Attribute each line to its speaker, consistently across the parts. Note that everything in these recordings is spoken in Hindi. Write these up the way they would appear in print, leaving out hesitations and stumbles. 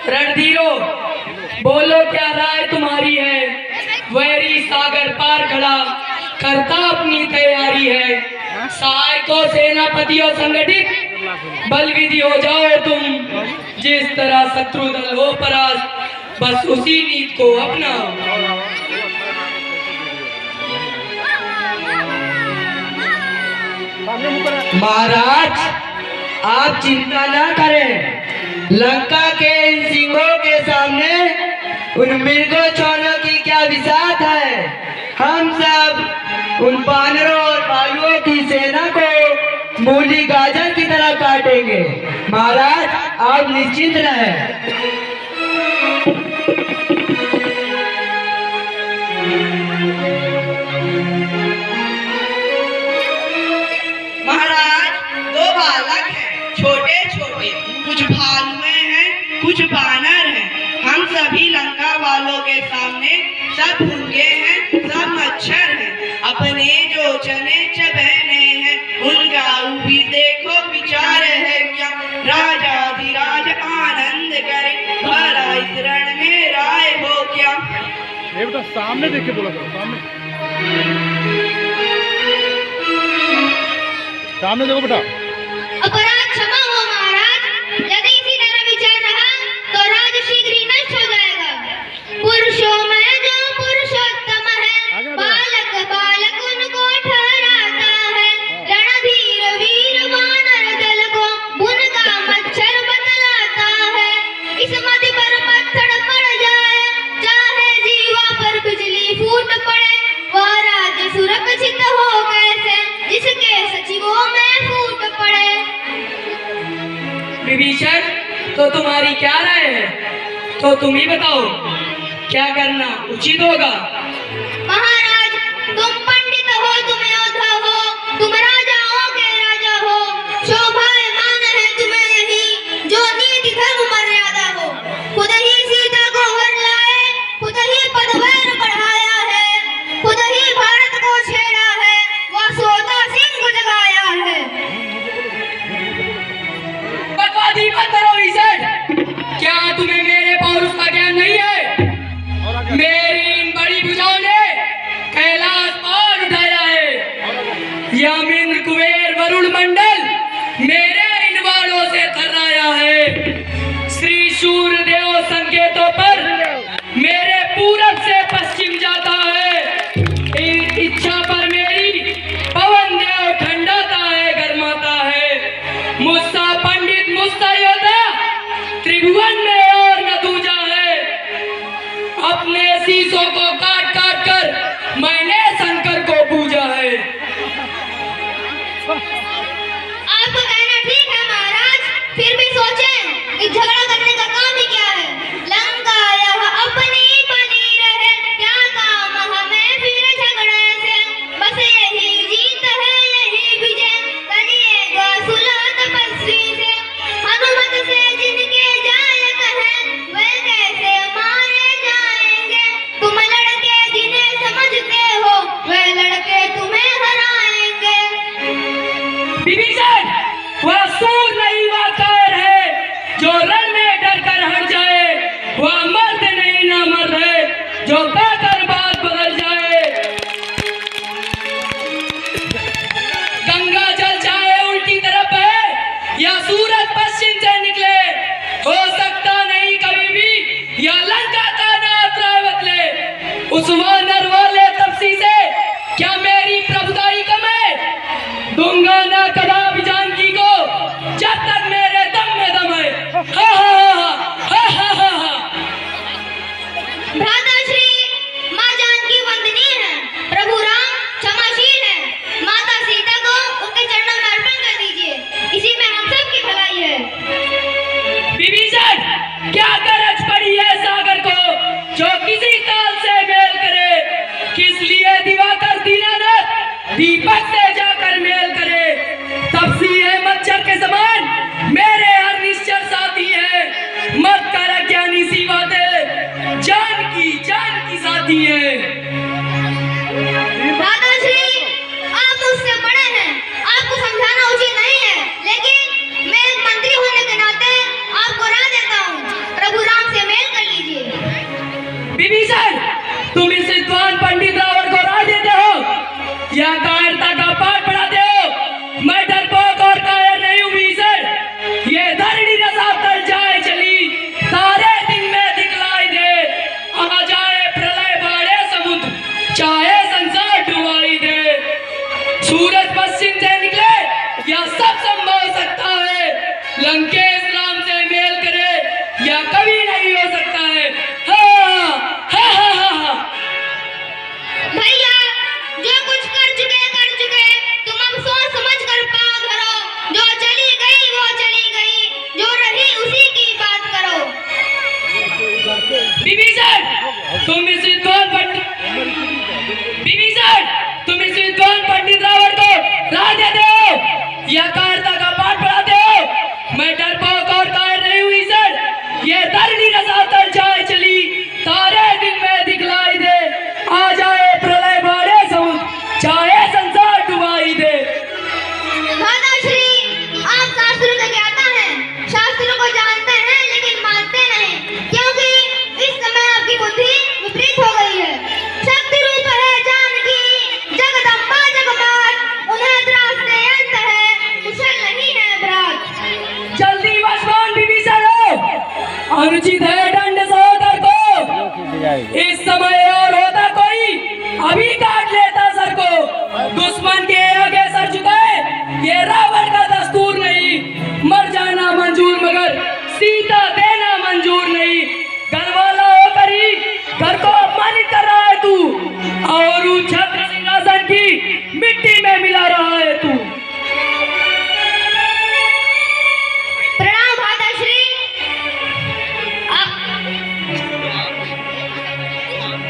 Speaker 1: रणधीरो, बोलो क्या राय तुम्हारी है? वैरी सागर पार खड़ा करता अपनी तैयारी है। सहायकों सेनापतियों संगठित बल विधि हो जाओ तुम, जिस तरह शत्रु दल हो परास्त बस उसी नीति को अपनाओ।
Speaker 2: महाराज आप चिंता ना करें, लंका के इन सिंहों के सामने उन मृगो चौनों की क्या विसात है। हम सब उन बानरों और भालुओं की सेना को मूली गाजर की तरह काटेंगे। महाराज आप निश्चिंत रहें।
Speaker 3: महाराज दो बालक हैं, छोटे छोटे, कुछ भालुए हैं कुछ बानर हैं। हम सभी लंका वालों के सामने सब भूखे हैं, सब मच्छर हैं। अपने जो चने चबेने हैं उनका भी देखो विचार है क्या। राजाधिराज आनंद करे, भला इस रण में राय हो क्या।
Speaker 4: ये बेटा सामने देख के बोला करो, सामने देखो बेटा।
Speaker 5: अपराध क्षमा हो महाराज, यदि इसी तरह विचार रहा तो राज्य शीघ्र ही नष्ट हो जाएगा। पुरुषों में जो पुरुषोत्तम है, बालक बालक उनको ठहराता है। रणधीर वीर वानर दल को उनका मच्छर बतलाता है। इस मति पर पत्थर पड़ जाए, चाहे जीवा पर बिजली फूट पड़े, वह राज्य सुरक्षित हो कैसे जिसके सचिवों में फूट पड़े।
Speaker 1: विभीषण, तो तुम्हारी क्या राय है? तो तुम ही बताओ क्या करना उचित होगा।
Speaker 5: महाराज तुम पंडित हो, तुम योद्धा हो, तुम राजाओं के राजा हो। शोभायमान है तुम्हें यही जो नीति धर्म मर्यादा हो। खुद ही सीता को वर लाए, खुद ही पदवैर बढ़ाया है, खुद ही भारत को छेड़ा है, वह सोता सिंह को जगाया है।
Speaker 1: बकवादी मत करो विभीषण, क्या तुम्हें मेरे पौरुष का ज्ञान नहीं है? मेरी इन बड़ी भुजाओं ने कैलाश पार उठाया है। यम इंद्र कुबेर वरुण मंडल मेरे इन वाणों से थर्राया है। श्री सूर्यदेव संकेतों पर मेरे पूरब से पश्चिम जाता है। इस इच्छा पर मेरी पवन देव ठंडाता है, गर्माता है। मुझसा पंडित मुझसा योद्धा त्रिभुवन में और न दूजा है। अपने शीशों को काट काट कर मैंने शंकर को पूजा है।
Speaker 5: आपका कहना ठीक है महाराज, फिर भी सोचें कि झगड़ा करने का काम ही क्या है। लंका यह अपनी बनी रहे, क्या काम हमें फिर झगड़े से। बस यही जीत है यही विजय, करिएगा सुलह तपस्वी से। हनुमत से जिनके जायक है, वे कैसे मारे जाएंगे। तुम लड़के जिन्हें समझते हो, वे लड़के तुम्हें हराएंगे।
Speaker 1: विभीषण, वह सूर नहीं वह कायर है जो रण में डर कर हट जाए। वह मर्द नहीं ना मर्द है जो कहकर बात बदल जाए। गंगा जल चाहे उल्टी तरफ है या सूरज पश्चिम से निकले, हो सकता नहीं कभी भी यह लंका का नाथ राय बदले। उस वानर वाले तपसी से क्या मेरी प्रभुताई कम है? दूंगा ना कदापि जानकी को जब तक मेरे दम में दम है। हा हा हा हा हा हा।
Speaker 5: भ्राताश्री, माँ जानकी वंदनीय है, प्रभु राम क्षमाशील है। माता सीता को उनके चरणों में अर्पण कर दीजिए, इसी में हम सब की भलाई है।
Speaker 1: विभीषण, क्या गरज पड़ी है सागर को जो किसी ताल से मेल करे? किस लिए दिवाकर दीनानाथ दीपक से जाकर मेल करे? तपसी है मच्छर के समान मेरे हर निश्चर साथी है। मत कर अज्ञानी सी बातें, जानकी साथी है।
Speaker 5: दादाश्री, आप मुझसे बड़े हैं, आपको समझाना उचित नहीं है, लेकिन मैं एक मंत्री होने के नाते आपको राय देता हूँ। प्रभु राम
Speaker 1: अनुचित है दंड सहोदर को। इस समय और होता कोई अभी काट लेता सर को। दुश्मन के आगे सर झुकाए ये रावण का दस्तूर नहीं। मर जाना मंजूर मगर सीता देना मंजूर नहीं। घर वाला होकर ही घर को अपमानित कर रहा है तू और उस छत्र सिंहासन की मिट्टी में मिला रहा है तू।
Speaker 5: प्रणाम माताश्री।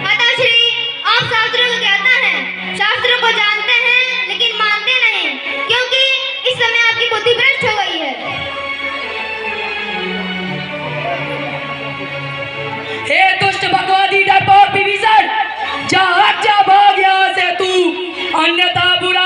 Speaker 5: माताश्री, आप शास्त्रों को कहते हैं, शास्त्रों को जानते हैं लेकिन मानते नहीं, क्योंकि इस समय आपकी बुद्धि भ्रष्ट हो गई है।
Speaker 1: हे दुष्ट भगवादी डरपोक विभीषण, जा हट जा, भाग यहाँ से तू, अन्यथा बुरा